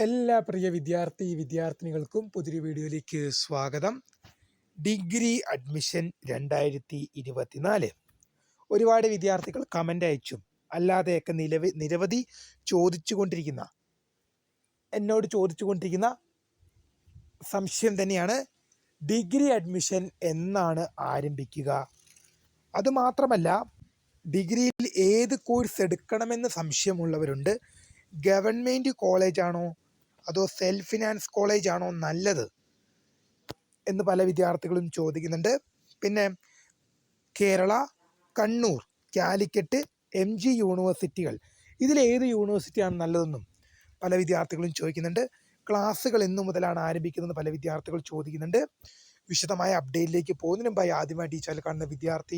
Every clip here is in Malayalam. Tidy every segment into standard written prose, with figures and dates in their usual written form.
എല്ലാ പ്രിയ വിദ്യാർത്ഥിനികൾക്കും പുതിയൊരു വീഡിയോയിലേക്ക് സ്വാഗതം. ഡിഗ്രി അഡ്മിഷൻ 2024 ഒരുപാട് വിദ്യാർത്ഥികൾ കമൻ്റ് അയച്ചും അല്ലാതെയൊക്കെ നിരവധി എന്നോട് ചോദിച്ചുകൊണ്ടിരിക്കുന്ന സംശയം തന്നെയാണ് ഡിഗ്രി അഡ്മിഷൻ എന്നാണ് ആരംഭിക്കുക. അതുമാത്രമല്ല, ഡിഗ്രിയിൽ ഏത് കോഴ്സ് എടുക്കണമെന്ന് സംശയമുള്ളവരുണ്ട്. ഗവൺമെൻറ് കോളേജാണോ അതോ സെൽഫ് ഫിനാൻസ് കോളേജാണോ നല്ലത് എന്ന് പല വിദ്യാർത്ഥികളും ചോദിക്കുന്നുണ്ട്. പിന്നെ കേരള, കണ്ണൂർ, കാലിക്കറ്റ്, MG യൂണിവേഴ്സിറ്റികൾ, ഇതിലേത് യൂണിവേഴ്സിറ്റിയാണ് നല്ലതെന്നും പല വിദ്യാർത്ഥികളും ചോദിക്കുന്നുണ്ട്. ക്ലാസ്സുകൾ എന്നു മുതലാണ് ആരംഭിക്കുന്നതെന്ന് പല വിദ്യാർത്ഥികൾ ചോദിക്കുന്നുണ്ട്. വിശദമായ അപ്ഡേറ്റിലേക്ക് പോകുന്നതിന് മുമ്പായി ആദ്യമായിട്ട് ഈ ചാനൽ കാണുന്ന വിദ്യാർത്ഥി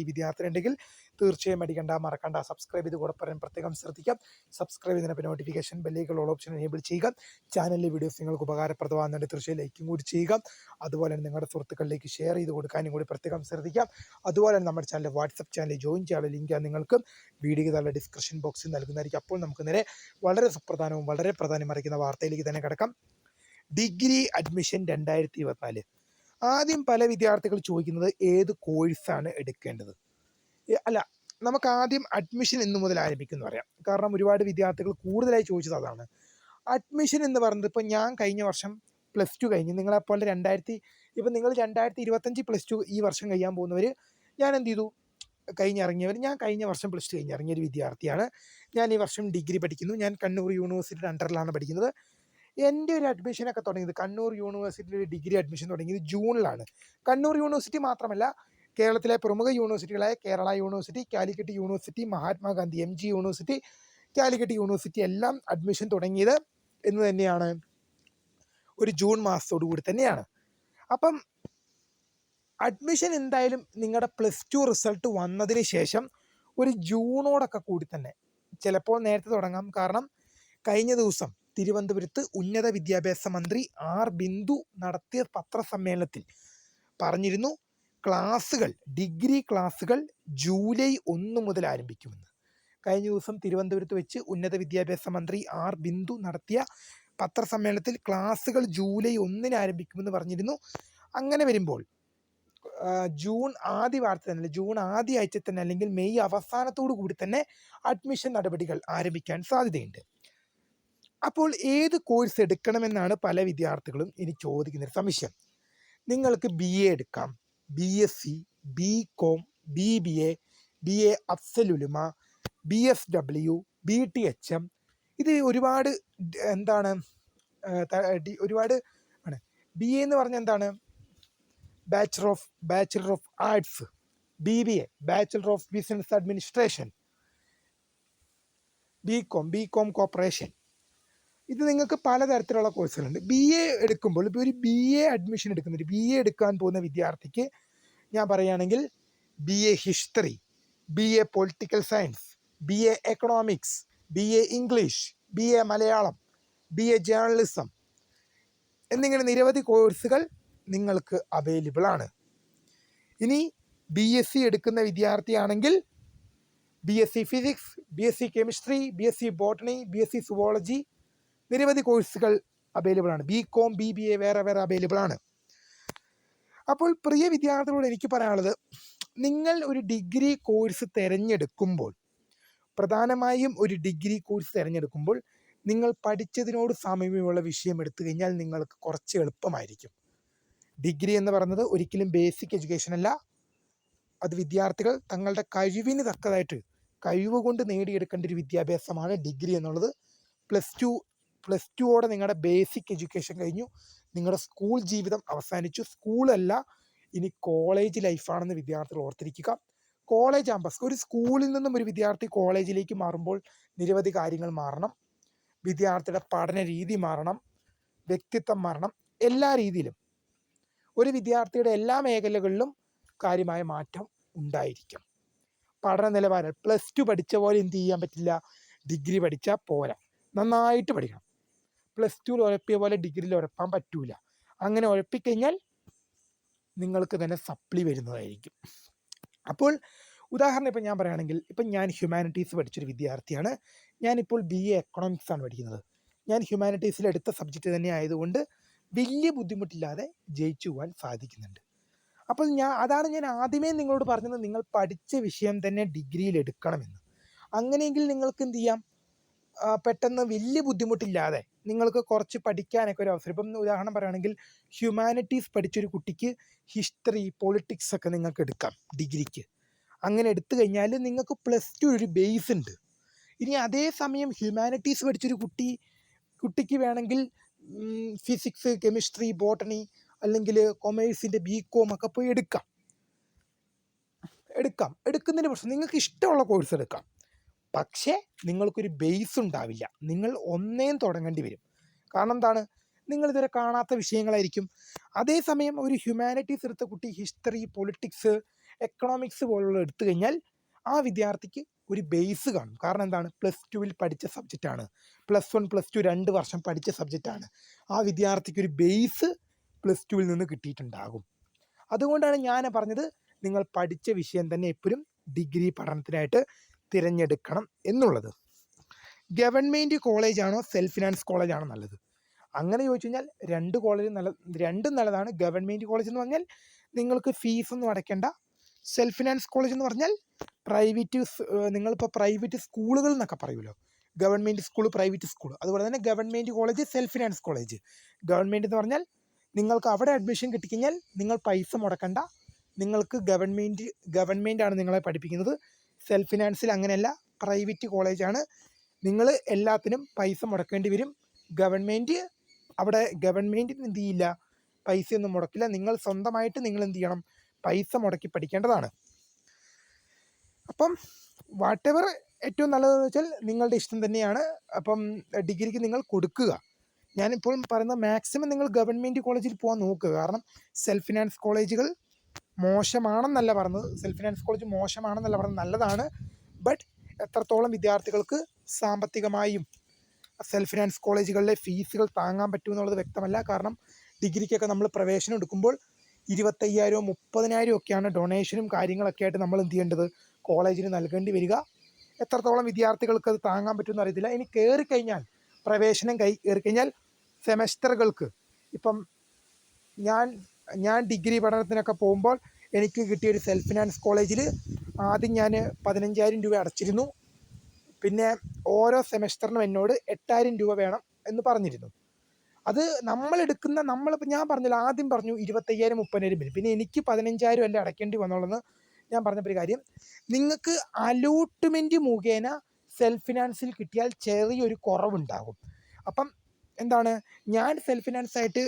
ഉണ്ടെങ്കിൽ തീർച്ചയായും മറക്കണ്ട സബ്സ്ക്രൈബ് ചെയ്ത് കൂടെ പറയാൻ പ്രത്യേകം ശ്രദ്ധിക്കാം. സബ്സ്ക്രൈബ് ചെയ്തതിനൊപ്പം നോട്ടിഫിക്കേഷൻ ബെല്ലേക്കുള്ള ഓപ്ഷൻ എനേബിൾ ചെയ്യുക. ചാനലിലെ വീഡിയോസ് നിങ്ങൾക്ക് ഉപകാരപ്രദമാകുന്നുണ്ട് തീർച്ചയായും ലൈക്കും കൂടി ചെയ്യുക. അതുപോലെ തന്നെ നിങ്ങളുടെ സുഹൃത്തുക്കളിലേക്ക് ഷെയർ ചെയ്ത് കൊടുക്കാനും കൂടി പ്രത്യേകം ശ്രദ്ധിക്കാം. അതുപോലെ തന്നെ നമ്മുടെ ചാനൽ വാട്സപ്പ് ചാനൽ ജോയിൻ ചെയ്യാനുള്ള ലിങ്ക് നിങ്ങൾക്ക് വീഡിയോ താഴെ ഡിസ്ക്രിപ്ഷൻ ബോക്സിൽ നൽകുന്നതായിരിക്കും. അപ്പോൾ നമുക്ക് നേരെ വളരെ സുപ്രധാനവും വളരെ പ്രാധാന്യമറിയിക്കുന്ന വാർത്തയിലേക്ക് തന്നെ കിടക്കാം. Degree admission 2024. ആദ്യം പല വിദ്യാർത്ഥികൾ ചോദിക്കുന്നത് ഏത് കോഴ്സാണ് എടുക്കേണ്ടത്. നമുക്ക് ആദ്യം അഡ്മിഷൻ എന്ന് മുതൽ ആരംഭിക്കുമെന്ന് പറയാം. കാരണം ഒരുപാട് വിദ്യാർത്ഥികൾ കൂടുതലായി ചോദിച്ചത് അതാണ്. അഡ്മിഷൻ എന്ന് പറയുന്നത്, ഇപ്പോൾ ഞാൻ കഴിഞ്ഞ വർഷം +2 കഴിഞ്ഞ്, നിങ്ങളെപ്പോലെ നിങ്ങൾ 2025 +2 ഈ വർഷം കഴിയാൻ പോകുന്നവർ, ഞാൻ എന്ത് ചെയ്തു, ഞാൻ കഴിഞ്ഞ വർഷം +2 കഴിഞ്ഞിറങ്ങിയൊരു വിദ്യാർത്ഥിയാണ്. ഞാൻ ഈ വർഷം ഡിഗ്രി പഠിക്കുന്നു. ഞാൻ കണ്ണൂർ യൂണിവേഴ്സിറ്റിയുടെ അണ്ടറിലാണ് പഠിക്കുന്നത്. എൻ്റെ ഒരു അഡ്മിഷനൊക്കെ തുടങ്ങിയത്, കണ്ണൂർ യൂണിവേഴ്സിറ്റിയിൽ ഡിഗ്രി അഡ്മിഷൻ തുടങ്ങിയത് ജൂണിലാണ്. കണ്ണൂർ യൂണിവേഴ്സിറ്റി മാത്രമല്ല, കേരളത്തിലെ പ്രമുഖ യൂണിവേഴ്സിറ്റികളായ Kerala university, Calicut university, Mahatma Gandhi MG university, Calicut university എല്ലാം അഡ്മിഷൻ തുടങ്ങിയത് എന്ന് തന്നെയാണ്, ഒരു ജൂൺ മാസത്തോടു കൂടി തന്നെയാണ്. അപ്പം അഡ്മിഷൻ എന്തായാലും നിങ്ങളുടെ +2 റിസൾട്ട് വന്നതിന് ശേഷം ഒരു ജൂണോടൊക്കെ കൂടി തന്നെ, ചിലപ്പോൾ നേരത്തെ തുടങ്ങാം. കാരണം കഴിഞ്ഞ ദിവസം തിരുവനന്തപുരത്ത് ഉന്നത വിദ്യാഭ്യാസ മന്ത്രി R ബിന്ദു നടത്തിയ പത്രസമ്മേളനത്തിൽ പറഞ്ഞിരുന്നു, ഡിഗ്രി ക്ലാസ്സുകൾ ജൂലൈ 1 മുതൽ ആരംഭിക്കുമെന്ന്. കഴിഞ്ഞ ദിവസം തിരുവനന്തപുരത്ത് വെച്ച് ഉന്നത വിദ്യാഭ്യാസ മന്ത്രി R ബിന്ദു നടത്തിയ പത്രസമ്മേളനത്തിൽ ക്ലാസ്സുകൾ ജൂലൈ 1 ആരംഭിക്കുമെന്ന് പറഞ്ഞിരുന്നു. അങ്ങനെ വരുമ്പോൾ ജൂൺ ആദ്യ ആഴ്ച തന്നെ അല്ലെങ്കിൽ മെയ് അവസാനത്തോടു കൂടി തന്നെ അഡ്മിഷൻ നടപടികൾ ആരംഭിക്കാൻ സാധ്യതയുണ്ട്. അപ്പോൾ ഏത് കോഴ്സ് എടുക്കണമെന്നാണ് പല വിദ്യാർത്ഥികളും ഇനി ചോദിക്കുന്ന സംശയം. നിങ്ങൾക്ക് BA എടുക്കാം, BSc, BCom, BBA, BA Afsal ഉലമ, BSW, BTHM, ഇത് ഒരുപാട് ആണ്. BA എന്ന് പറഞ്ഞാൽ എന്താണ്? Bachelor of arts. BBA bachelor of business administration. BCom corporation. ഇത് നിങ്ങൾക്ക് പലതരത്തിലുള്ള കോഴ്സുകളുണ്ട്. BA എടുക്കുമ്പോൾ, ഇപ്പോൾ ഒരു BA അഡ്മിഷൻ എടുക്കുന്നുണ്ട്, BA എടുക്കാൻ പോകുന്ന വിദ്യാർത്ഥിക്ക് ഞാൻ പറയുകയാണെങ്കിൽ BA history, BA political science, BA economics, BA English, BA Malayalam, BA journalism എന്നിങ്ങനെ നിരവധി കോഴ്സുകൾ നിങ്ങൾക്ക് അവൈലബിൾ ആണ്. ഇനി BSc എടുക്കുന്ന വിദ്യാർത്ഥിയാണെങ്കിൽ BSc physics, BSc chemistry, BSc botany, BSc zoology, നിരവധി കോഴ്സുകൾ അവൈലബിൾ ആണ്. BCom, BBA വേറെ അവൈലബിൾ ആണ്. അപ്പോൾ പ്രിയ വിദ്യാർത്ഥികളോട് എനിക്ക് പറയാനുള്ളത്, നിങ്ങൾ ഒരു ഡിഗ്രി കോഴ്സ് തിരഞ്ഞെടുക്കുമ്പോൾ, പ്രധാനമായും ഒരു ഡിഗ്രി കോഴ്സ് തിരഞ്ഞെടുക്കുമ്പോൾ നിങ്ങൾ പഠിച്ചതിനോട് സാമ്യമുള്ള വിഷയം എടുത്തു കഴിഞ്ഞാൽ നിങ്ങൾക്ക് കുറച്ച് എളുപ്പമായിരിക്കും. ഡിഗ്രി എന്ന് പറയുന്നത് ഒരിക്കലും ബേസിക് എഡ്യൂക്കേഷൻ അല്ല. അത് വിദ്യാർത്ഥികൾ തങ്ങളുടെ കഴിവിന് തക്കതായിട്ട് കഴിവ് കൊണ്ട് നേടിയെടുക്കേണ്ട ഒരു വിദ്യാഭ്യാസമാണ് ഡിഗ്രി എന്നുള്ളത്. +2ഓടെ നിങ്ങളുടെ ബേസിക് എഡ്യൂക്കേഷൻ കഴിഞ്ഞു, നിങ്ങളുടെ സ്കൂൾ ജീവിതം അവസാനിച്ചു. സ്കൂളല്ല, ഇനി കോളേജ് ലൈഫാണെന്ന് വിദ്യാർത്ഥികൾ ഓർത്തിരിക്കുക. കോളേജ് ആകുമ്പോൾ, ഒരു സ്കൂളിൽ നിന്നും ഒരു വിദ്യാർത്ഥി കോളേജിലേക്ക് മാറുമ്പോൾ നിരവധി കാര്യങ്ങൾ മാറണം. വിദ്യാർത്ഥിയുടെ പഠന രീതി മാറണം, വ്യക്തിത്വം മാറണം. എല്ലാ രീതിയിലും ഒരു വിദ്യാർത്ഥിയുടെ എല്ലാ മേഖലകളിലും കാര്യമായ മാറ്റം ഉണ്ടായിരിക്കും. പഠന നിലവാരം +2 പഠിച്ച പോലെ എന്ത് ചെയ്യാൻ പറ്റില്ല, ഡിഗ്രി പഠിച്ചാൽ പോരാ, നന്നായിട്ട് പഠിക്കണം. +2 ഉഴപ്പിയ പോലെ ഡിഗ്രിയിൽ ഉഴപ്പാൻ പറ്റൂല. അങ്ങനെ ഉഴപ്പിക്കഴിഞ്ഞാൽ നിങ്ങൾക്ക് തന്നെ സപ്ലി വരുന്നതായിരിക്കും. അപ്പോൾ ഉദാഹരണം ഇപ്പോൾ ഞാൻ പറയുകയാണെങ്കിൽ, ഇപ്പം ഞാൻ ഹ്യൂമാനിറ്റീസ് പഠിച്ചൊരു വിദ്യാർത്ഥിയാണ്. ഞാനിപ്പോൾ BA എക്കണോമിക്സ് ആണ് പഠിക്കുന്നത്. ഞാൻ ഹ്യൂമാനിറ്റീസിൽ എടുത്ത സബ്ജക്റ്റ് തന്നെ ആയതുകൊണ്ട് വലിയ ബുദ്ധിമുട്ടില്ലാതെ ജയിച്ചു പോകാൻ സാധിക്കുന്നുണ്ട്. അപ്പോൾ അതാണ് ഞാൻ ആദ്യമേ നിങ്ങളോട് പറഞ്ഞത്, നിങ്ങൾ പഠിച്ച വിഷയം തന്നെ ഡിഗ്രിയിൽ എടുക്കണമെന്ന്. അങ്ങനെയെങ്കിൽ നിങ്ങൾക്ക് എന്ത് ചെയ്യാം, പെട്ടെന്ന് വലിയ ബുദ്ധിമുട്ടില്ലാതെ നിങ്ങൾക്ക് കുറച്ച് പഠിക്കാനൊക്കെ ഒരു അവസരം. ഇപ്പം ഉദാഹരണം പറയുകയാണെങ്കിൽ ഹ്യൂമാനിറ്റീസ് പഠിച്ചൊരു കുട്ടിക്ക് ഹിസ്റ്ററി, പൊളിറ്റിക്സ് ഒക്കെ നിങ്ങൾക്ക് എടുക്കാം ഡിഗ്രിക്ക്. അങ്ങനെ എടുത്തു കഴിഞ്ഞാൽ നിങ്ങൾക്ക് +2 ഒരു ബേസ് ഉണ്ട്. ഇനി അതേസമയം ഹ്യൂമാനിറ്റീസ് പഠിച്ചൊരു കുട്ടിക്ക് വേണമെങ്കിൽ ഫിസിക്സ്, കെമിസ്ട്രി, ബോട്ടണി അല്ലെങ്കിൽ കൊമേഴ്സിൻ്റെ BCom ഒക്കെ പോയി എടുക്കുന്നതിന് പ്രശ്നം, നിങ്ങൾക്ക് ഇഷ്ടമുള്ള കോഴ്സ് എടുക്കാം. പക്ഷേ നിങ്ങൾക്കൊരു ബേസ് ഉണ്ടാവില്ല, നിങ്ങൾ ഒന്നേം തുടങ്ങേണ്ടി വരും. കാരണം എന്താണ്, നിങ്ങളിതുവരെ കാണാത്ത വിഷയങ്ങളായിരിക്കും. അതേസമയം ഒരു ഹ്യൂമാനിറ്റീസ് എടുത്ത കുട്ടി ഹിസ്റ്ററി, പൊളിറ്റിക്സ്, എക്കണോമിക്സ് പോലുള്ള എടുത്തു കഴിഞ്ഞാൽ ആ വിദ്യാർത്ഥിക്ക് ഒരു ബേസ് കാണും. കാരണം എന്താണ്, +2 പഠിച്ച സബ്ജക്റ്റാണ്, +1 +2 2 വർഷം പഠിച്ച സബ്ജക്റ്റാണ്. ആ വിദ്യാർത്ഥിക്ക് ഒരു ബേസ് +2 നിന്ന് കിട്ടിയിട്ടുണ്ടാകും. അതുകൊണ്ടാണ് ഞാൻ പറഞ്ഞത്, നിങ്ങൾ പഠിച്ച വിഷയം തന്നെ എപ്പോഴും ഡിഗ്രി പഠനത്തിനായിട്ട് തിരഞ്ഞെടുക്കണം എന്നുള്ളത്. ഗവൺമെൻറ് കോളേജാണോ സെൽഫ് ഫിനാൻസ് കോളേജാണോ നല്ലത്? അങ്ങനെ ചോദിച്ചു കഴിഞ്ഞാൽ രണ്ടും നല്ലതാണ്. ഗവൺമെൻറ് കോളേജ് എന്ന് പറഞ്ഞാൽ നിങ്ങൾക്ക് ഫീസൊന്നും അടയ്ക്കേണ്ട. സെൽഫ് ഫിനാൻസ് കോളേജ് എന്ന് പറഞ്ഞാൽ നിങ്ങളിപ്പോൾ പ്രൈവറ്റ് സ്കൂളുകൾ എന്നൊക്കെ പറയുമല്ലോ, ഗവൺമെൻറ് സ്കൂൾ, പ്രൈവറ്റ് സ്കൂൾ, അതുപോലെ തന്നെ government college, self finance college. Government എന്ന് പറഞ്ഞാൽ നിങ്ങൾക്ക് അവിടെ അഡ്മിഷൻ കിട്ടിക്കഴിഞ്ഞാൽ നിങ്ങൾ പൈസ മുടക്കണ്ട, നിങ്ങൾക്ക് ഗവൺമെൻറ്റാണ് നിങ്ങളെ പഠിപ്പിക്കുന്നത്. സെൽഫ് ഫിനാൻസിൽ അങ്ങനെയല്ല, പ്രൈവറ്റ് കോളേജാണ്, നിങ്ങൾ എല്ലാത്തിനും പൈസ മുടക്കേണ്ടി വരും. ഗവൺമെൻറ് എന്ത് ചെയ്യില്ല, പൈസയൊന്നും മുടക്കില്ല. നിങ്ങൾ സ്വന്തമായിട്ട് നിങ്ങൾ എന്ത് ചെയ്യണം, പൈസ മുടക്കി പഠിക്കേണ്ടതാണ്. അപ്പം വാട്ടെവർ ഏറ്റവും നല്ലതെന്ന് വെച്ചാൽ നിങ്ങളുടെ ഇഷ്ടം തന്നെയാണ്. അപ്പം ഡിഗ്രിക്ക് നിങ്ങൾ കൊടുക്കുക. ഞാനിപ്പോൾ പറയുന്ന മാക്സിമം നിങ്ങൾ ഗവൺമെൻറ് കോളേജിൽ പോകാൻ നോക്കുക. കാരണം സെൽഫ് ഫിനാൻസ് കോളേജുകൾ മോശമാണെന്നല്ല പറഞ്ഞത്, സെൽഫ് ഫിനാൻസ് കോളേജ് മോശമാണെന്നല്ല പറഞ്ഞത്, നല്ലതാണ്. ബട്ട് എത്രത്തോളം വിദ്യാർത്ഥികൾക്ക് സാമ്പത്തികമായും സെൽഫ് ഫിനാൻസ് കോളേജുകളിലെ ഫീസുകൾ താങ്ങാൻ പറ്റുമെന്നുള്ളത് വ്യക്തമല്ല. കാരണം ഡിഗ്രിക്കൊക്കെ നമ്മൾ പ്രവേശനം എടുക്കുമ്പോൾ 25,000 30,000 ഒക്കെയാണ് ഡൊണേഷനും കാര്യങ്ങളൊക്കെ ആയിട്ട് നമ്മൾ എന്ത് ചെയ്യേണ്ടത്, കോളേജിന് നൽകേണ്ടി വരിക. എത്രത്തോളം വിദ്യാർത്ഥികൾക്ക് അത് താങ്ങാൻ പറ്റുമെന്ന് അറിയത്തില്ല. ഇനി പ്രവേശനം കയറിക്കഴിഞ്ഞാൽ സെമസ്റ്ററുകൾക്ക്, ഇപ്പം ഞാൻ ഡിഗ്രി പഠനത്തിനൊക്കെ പോകുമ്പോൾ എനിക്ക് കിട്ടിയൊരു സെൽഫ് ഫിനാൻസ് കോളേജിൽ ആദ്യം ഞാൻ 15,000 രൂപ അടച്ചിരുന്നു. പിന്നെ ഓരോ സെമസ്റ്ററിനും എന്നോട് 8,000 രൂപ വേണം എന്ന് പറഞ്ഞിരുന്നു. അത് നമ്മളിപ്പോൾ ഞാൻ പറഞ്ഞില്ല, ആദ്യം പറഞ്ഞു 25,000 30,000 വരും, പിന്നെ എനിക്ക് 15,000 അല്ലേ അടയ്ക്കേണ്ടി വന്നോളെന്ന് ഞാൻ പറഞ്ഞപ്പോൾ കാര്യം, നിങ്ങൾക്ക് അലോട്ട്മെൻറ്റ് മുഖേന സെൽഫ് ഫിനാൻസിൽ കിട്ടിയാൽ ചെറിയൊരു കുറവുണ്ടാകും. അപ്പം എന്താണ്, ഞാൻ സെൽഫ് ഫിനാൻസായിട്ട്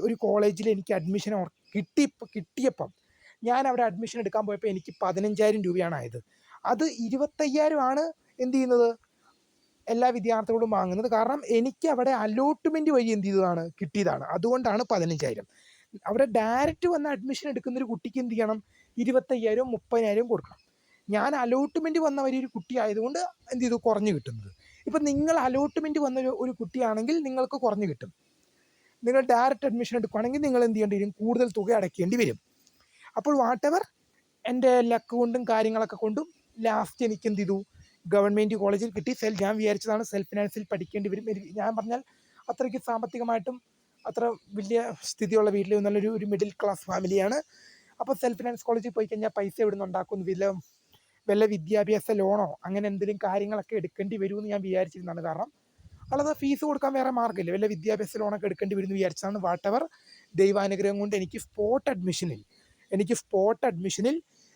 ഒരു കോളേജിൽ എനിക്ക് അഡ്മിഷൻ കിട്ടിയപ്പം ഞാൻ അവിടെ അഡ്മിഷൻ എടുക്കാൻ പോയപ്പോൾ എനിക്ക് 15,000 രൂപയാണ് ആയത്. അത് 25,000 ആണ് എന്ത് ചെയ്യുന്നത്, എല്ലാ വിദ്യാർത്ഥികളും വാങ്ങുന്നത്. കാരണം എനിക്ക് അവിടെ അലോട്ട്മെൻറ്റ് വഴി എന്ത് ചെയ്തതാണ്, കിട്ടിയതാണ്. അതുകൊണ്ടാണ് 15,000. അവിടെ ഡയറക്റ്റ് വന്ന് അഡ്മിഷൻ എടുക്കുന്നൊരു കുട്ടിക്ക് എന്ത് ചെയ്യണം, 25,000 30,000 കൊടുക്കണം. ഞാൻ അലോട്ട്മെൻറ്റ് വന്ന ഒരു കുട്ടി ആയതുകൊണ്ട് എന്ത് ചെയ്തു, കുറഞ്ഞു കിട്ടുന്നത്. ഇപ്പം നിങ്ങൾ അലോട്ട്മെൻറ്റ് വന്ന ഒരു കുട്ടിയാണെങ്കിൽ നിങ്ങൾക്ക് കുറഞ്ഞു കിട്ടും. നിങ്ങൾ ഡയറക്റ്റ് അഡ്മിഷൻ എടുക്കുകയാണെങ്കിൽ നിങ്ങൾ എന്ത് ചെയ്യേണ്ടി വരും, കൂടുതൽ തുക അടയ്ക്കേണ്ടി വരും. അപ്പോൾ വാട്ടെവർ എൻ്റെ ലക്ക് കൊണ്ടും കാര്യങ്ങളൊക്കെ കൊണ്ടും ലാസ്റ്റ് എനിക്ക് എന്ത് ചെയ്തു, ഗവൺമെൻറ് കോളേജിൽ കിട്ടി. ഞാൻ വിചാരിച്ചതാണ് സെൽഫ് ഫിനാൻസിൽ പഠിക്കേണ്ടി വരും. ഞാൻ പറഞ്ഞാൽ അത്രയ്ക്ക് സാമ്പത്തികമായിട്ടും അത്ര വലിയ സ്ഥിതിയുള്ള വീട്ടിൽ നല്ലൊരു മിഡിൽ ക്ലാസ് ഫാമിലിയാണ്. അപ്പോൾ സെൽഫ് ഫിനാൻസ് കോളേജിൽ പോയി കഴിഞ്ഞാൽ പൈസ എവിടെ നിന്ന് ഉണ്ടാക്കുന്നു, വല്ല വിദ്യാഭ്യാസ ലോണോ അങ്ങനെ എന്തെങ്കിലും കാര്യങ്ങളൊക്കെ എടുക്കേണ്ടി വരുമെന്ന് ഞാൻ വിചാരിച്ചിരുന്നതാണ്. കാരണം അല്ലാതെ ഫീസ് കൊടുക്കാൻ വേറെ മാർഗ്ഗമില്ല, വല്ല വിദ്യാഭ്യാസ ലോണൊക്കെ എടുക്കേണ്ടി വരുമെന്ന് വിചാരിച്ചതാണ്. വാട്ടെവർ ദൈവാനുഗ്രഹം കൊണ്ട് എനിക്ക് സ്പോട്ട് അഡ്മിഷനിൽ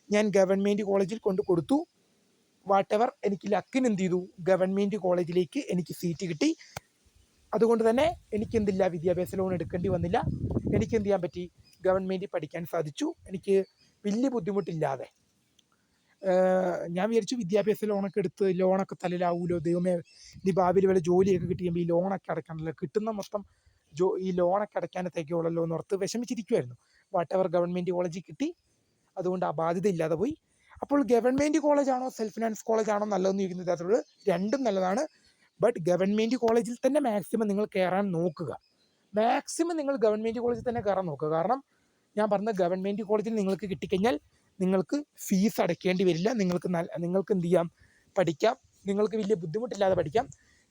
ഞാൻ ഗവൺമെൻറ് കോളേജിൽ കൊടുത്തു. വാട്ടെവർ എനിക്ക് ലക്കിന് എന്ത് ചെയ്തു, ഗവൺമെൻറ് കോളേജിലേക്ക് എനിക്ക് സീറ്റ് കിട്ടി. അതുകൊണ്ട് തന്നെ എനിക്ക് എന്തില്ല, വിദ്യാഭ്യാസ ലോൺ എടുക്കേണ്ടി വന്നില്ല. എനിക്ക് എന്ത് ചെയ്യാൻ പറ്റി, ഗവൺമെൻറ് പഠിക്കാൻ സാധിച്ചു. എനിക്ക് വലിയ ബുദ്ധിമുട്ടില്ലാതെ. ഞാൻ വിചാരിച്ചു വിദ്യാഭ്യാസ ലോണൊക്കെ തലയിലാവൂലോ, ദൈവമേ ഇനി ഭാവിയിൽ വല്ല ജോലിയൊക്കെ കിട്ടിയുമ്പോൾ ഈ ലോണൊക്കെ അടയ്ക്കണമല്ലോ, കിട്ടുന്ന മൊത്തം ഈ ലോണൊക്കെ അടയ്ക്കാനത്തേക്കുള്ളല്ലോ എന്ന് ഓർത്ത് വിഷമിച്ചിരിക്കുമായിരുന്നു. വാട്ടെവർ ഗവൺമെൻറ് കോളേജിൽ കിട്ടി, അതുകൊണ്ട് ആ ബാധ്യത ഇല്ലാതെ പോയി. അപ്പോൾ ഗവൺമെൻറ് കോളേജാണോ സെൽഫ് ഫിനാൻസ് കോളേജാണോ നല്ലതെന്ന് ചോദിക്കുന്ന വിധത്തിലുള്ള രണ്ടും നല്ലതാണ്. ബട്ട് ഗവൺമെൻറ് കോളേജിൽ തന്നെ മാക്സിമം നിങ്ങൾ കയറാൻ നോക്കുക. നിങ്ങൾ ഗവൺമെൻറ് കോളേജിൽ തന്നെ കയറാൻ നോക്കുക. കാരണം ഞാൻ പറഞ്ഞ ഗവൺമെൻറ് കോളേജിൽ നിങ്ങൾക്ക് കിട്ടിക്കഴിഞ്ഞാൽ നിങ്ങൾക്ക് ഫീസ് അടയ്ക്കേണ്ടി വരില്ല. നിങ്ങൾക്ക് എന്ത് ചെയ്യാം, പഠിക്കാം. നിങ്ങൾക്ക് വലിയ ബുദ്ധിമുട്ടില്ലാതെ പഠിക്കാം.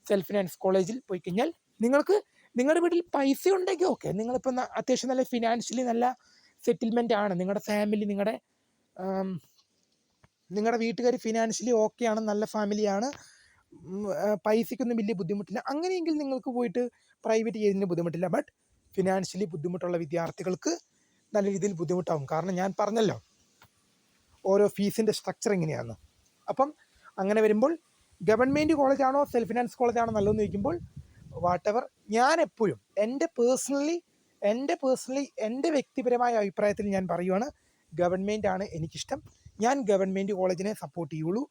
സെൽഫ് ഫിനാൻസ് കോളേജിൽ പോയി കഴിഞ്ഞാൽ നിങ്ങൾക്ക് നിങ്ങളുടെ വീട്ടിൽ പൈസ ഉണ്ടെങ്കിൽ ഓക്കെ, നിങ്ങളിപ്പോൾ അത്യാവശ്യം നല്ല ഫിനാൻഷ്യലി നല്ല സെറ്റിൽമെൻ്റ് ആണ്, നിങ്ങളുടെ ഫാമിലി നിങ്ങളുടെ വീട്ടുകാർ ഫിനാൻഷ്യലി ഓക്കെ ആണ്, നല്ല ഫാമിലിയാണ്, പൈസയ്ക്കൊന്നും വലിയ ബുദ്ധിമുട്ടില്ല, അങ്ങനെയെങ്കിൽ നിങ്ങൾക്ക് പോയിട്ട് പ്രൈവറ്റ് ചെയ്യുന്നതിന് ബുദ്ധിമുട്ടില്ല. ബട്ട് ഫിനാൻഷ്യലി ബുദ്ധിമുട്ടുള്ള വിദ്യാർത്ഥികൾക്ക് നല്ല രീതിയിൽ ബുദ്ധിമുട്ടാവും. കാരണം ഞാൻ പറഞ്ഞല്ലോ ഓരോ ഫീസിൻ്റെ സ്ട്രക്ചർ എങ്ങനെയാണ്. അപ്പം അങ്ങനെ വരുമ്പോൾ ഗവൺമെൻറ് കോളേജാണോ സെൽഫ് ഫിനാൻസ് കോളേജാണോ നല്ലതെന്ന് ചോദിക്കുമ്പോൾ വാട്ട് എവർ, ഞാൻ എപ്പോഴും എൻ്റെ വ്യക്തിപരമായ അഭിപ്രായത്തിൽ ഞാൻ പറയുവാണ്, ഗവൺമെൻറ് ആണ് എനിക്കിഷ്ടം. ഞാൻ ഗവൺമെൻറ് കോളേജിനെ സപ്പോർട്ട് ചെയ്യുള്ളൂ.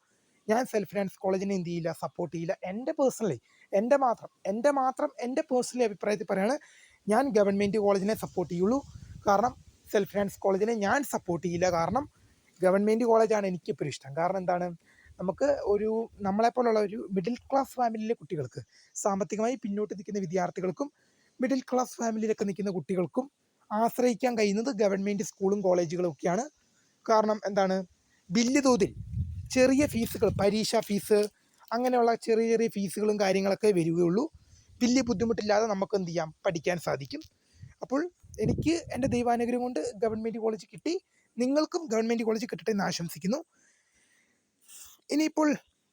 ഞാൻ സെൽഫ് ഫിനാൻസ് കോളേജിനെ എന്ത് ചെയ്യില്ല, സപ്പോർട്ട് ചെയ്യില്ല. എൻ്റെ പേഴ്സണലി അഭിപ്രായത്തിൽ പറയുകയാണ്, ഞാൻ ഗവൺമെൻറ് കോളേജിനെ സപ്പോർട്ട് ചെയ്യുള്ളൂ. കാരണം സെൽഫ് ഫിനാൻസ് കോളേജിനെ ഞാൻ സപ്പോർട്ട് ചെയ്യില്ല. കാരണം ഗവൺമെൻറ് കോളേജാണ് എനിക്കിപ്പോൾ ഇഷ്ടം. കാരണം എന്താണ്, നമുക്ക് നമ്മളെപ്പോലുള്ള ഒരു മിഡിൽ ക്ലാസ് ഫാമിലിയിലെ കുട്ടികൾക്ക്, സാമ്പത്തികമായി പിന്നോട്ട് നിൽക്കുന്ന വിദ്യാർത്ഥികൾക്കും മിഡിൽ ക്ലാസ് ഫാമിലിയിലൊക്കെ നിൽക്കുന്ന കുട്ടികൾക്കും ആശ്രയിക്കാൻ കഴിയുന്നത് ഗവൺമെൻറ് സ്കൂളും കോളേജുകളും ഒക്കെയാണ്. കാരണം എന്താണ്, വലിയ തോതിൽ ചെറിയ ഫീസുകൾ, പരീക്ഷാ ഫീസ് അങ്ങനെയുള്ള ചെറിയ ചെറിയ ഫീസുകളും കാര്യങ്ങളൊക്കെ വരികയുള്ളൂ. വലിയ ബുദ്ധിമുട്ടില്ലാതെ നമുക്ക് എന്ത് ചെയ്യാം, പഠിക്കാൻ സാധിക്കും. അപ്പോൾ എനിക്ക് എൻ്റെ ദൈവാനുഗ്രഹം കൊണ്ട് ഗവൺമെൻറ് കോളേജ് കിട്ടി. നിങ്ങൾക്കും ഗവൺമെൻറ് കോളേജ് കിട്ടട്ടെ എന്ന് ആശംസിക്കുന്നു. ഇനിയിപ്പോൾ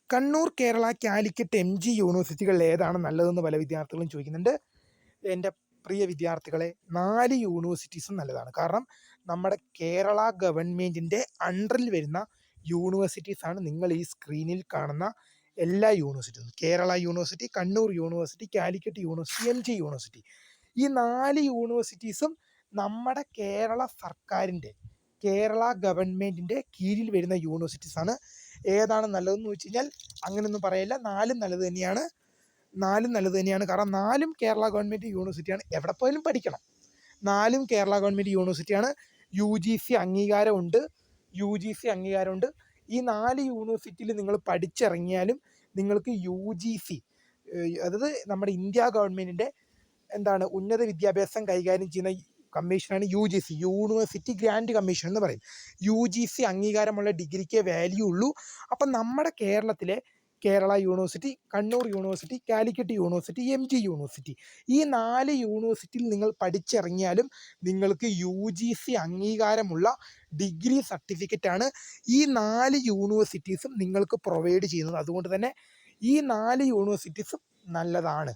കണ്ണൂർ, കേരള, കാലിക്കറ്റ്, MG യൂണിവേഴ്സിറ്റികളിൽ ഏതാണ് നല്ലതെന്ന് പല വിദ്യാർത്ഥികളും ചോദിക്കുന്നുണ്ട്. എൻ്റെ പ്രിയ വിദ്യാർത്ഥികളെ, 4 യൂണിവേഴ്സിറ്റീസും നല്ലതാണ്. കാരണം നമ്മുടെ കേരള ഗവൺമെൻറ്റിൻ്റെ അണ്ടറിൽ വരുന്ന യൂണിവേഴ്സിറ്റീസാണ് നിങ്ങൾ ഈ സ്ക്രീനിൽ കാണുന്ന എല്ലാ യൂണിവേഴ്സിറ്റീസും. Kerala university, Kannur university, Calicut university, MG university. ഈ 4 യൂണിവേഴ്സിറ്റീസും നമ്മുടെ കേരള സർക്കാരിൻ്റെ, കേരള ഗവൺമെൻറ്റിൻ്റെ കീഴിൽ വരുന്ന യൂണിവേഴ്സിറ്റീസാണ്. ഏതാണ് നല്ലതെന്ന് ചോദിച്ചു കഴിഞ്ഞാൽ അങ്ങനെയൊന്നും പറയില്ല, 4 നല്ലത് തന്നെയാണ്. കാരണം 4 കേരള ഗവൺമെൻറ് യൂണിവേഴ്സിറ്റിയാണ്. എവിടെ പോയാലും പഠിക്കണം, 4 കേരള ഗവൺമെൻറ് യൂണിവേഴ്സിറ്റിയാണ്. UGC അംഗീകാരമുണ്ട്. ഈ 4 യൂണിവേഴ്സിറ്റിയിൽ നിങ്ങൾ പഠിച്ചിറങ്ങിയാലും നിങ്ങൾക്ക് UGC, അതായത് നമ്മുടെ ഇന്ത്യ ഗവൺമെൻറ്റിൻ്റെ ഉന്നത വിദ്യാഭ്യാസം കൈകാര്യം ചെയ്യുന്ന കമ്മീഷനാണ് UGC, യൂണിവേഴ്സിറ്റി ഗ്രാൻഡ് കമ്മീഷൻ എന്ന് പറയും. UGC അംഗീകാരമുള്ള ഡിഗ്രിക്കേ വാല്യൂ ഉള്ളൂ. അപ്പം നമ്മുടെ കേരളത്തിലെ Kerala university, Kannur university, Calicut university, MG university, ഈ 4 യൂണിവേഴ്സിറ്റിയിൽ നിങ്ങൾ പഠിച്ചിറങ്ങിയാലും നിങ്ങൾക്ക് UGC അംഗീകാരമുള്ള ഡിഗ്രി സർട്ടിഫിക്കറ്റാണ് ഈ 4 യൂണിവേഴ്സിറ്റീസും നിങ്ങൾക്ക് പ്രൊവൈഡ് ചെയ്യുന്നത്. അതുകൊണ്ട് തന്നെ ഈ 4 യൂണിവേഴ്സിറ്റീസും നല്ലതാണ്.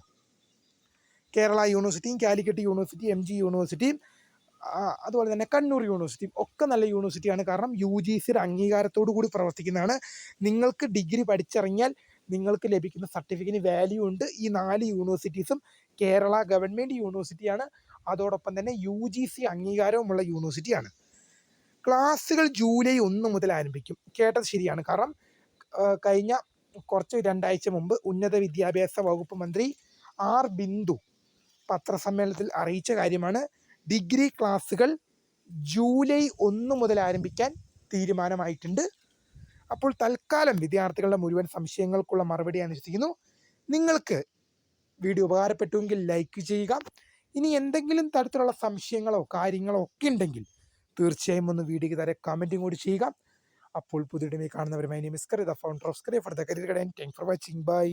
കേരള യൂണിവേഴ്സിറ്റിയും, കാലിക്കറ്റ് യൂണിവേഴ്സിറ്റി, MG യൂണിവേഴ്സിറ്റിയും, അതുപോലെ തന്നെ കണ്ണൂർ യൂണിവേഴ്സിറ്റിയും ഒക്കെ നല്ല യൂണിവേഴ്സിറ്റിയാണ്. കാരണം UGCയുടെ അംഗീകാരത്തോടു കൂടി പ്രവർത്തിക്കുന്നതാണ്. നിങ്ങൾക്ക് ഡിഗ്രി പഠിച്ചിറങ്ങിയാൽ നിങ്ങൾക്ക് ലഭിക്കുന്ന സർട്ടിഫിക്കറ്റിന് വാല്യൂ ഉണ്ട്. ഈ 4 യൂണിവേഴ്സിറ്റീസും കേരള ഗവൺമെൻറ് യൂണിവേഴ്സിറ്റിയാണ്. അതോടൊപ്പം തന്നെ UGC അംഗീകാരവുമുള്ള യൂണിവേഴ്സിറ്റിയാണ്. ക്ലാസ്സുകൾ ജൂലൈ 1 മുതൽ ആരംഭിക്കും. കേട്ടത് ശരിയാണ്. കാരണം കഴിഞ്ഞ 2 ആഴ്ച മുമ്പ് ഉന്നത വിദ്യാഭ്യാസ വകുപ്പ് മന്ത്രി R. ബിന്ദു പത്രസമ്മേളനത്തിൽ അറിയിച്ച കാര്യമാണ്. ഡിഗ്രി ക്ലാസ്സുകൾ ജൂലൈ 1 മുതൽ ആരംഭിക്കാൻ തീരുമാനമായിട്ടുണ്ട്. അപ്പോൾ തൽക്കാലം വിദ്യാർത്ഥികളുടെ മുഴുവൻ സംശയങ്ങൾക്കുള്ള മറുപടി അനുസരിക്കുന്നു. നിങ്ങൾക്ക് വീഡിയോ ഉപകാരപ്പെട്ടുവെങ്കിൽ ലൈക്ക് ചെയ്യുക. ഇനി എന്തെങ്കിലും തരത്തിലുള്ള സംശയങ്ങളോ കാര്യങ്ങളോ ഒക്കെ ഉണ്ടെങ്കിൽ തീർച്ചയായും ഒന്ന് വീഡിയോയ്ക്ക് താഴെ കമൻറ്റും കൂടി ചെയ്യുക. അപ്പോൾ പുതിയ കാണുന്നവരുമായി നമസ്കാരം, the founder of Scaria for the career guide. Thank for watching. By.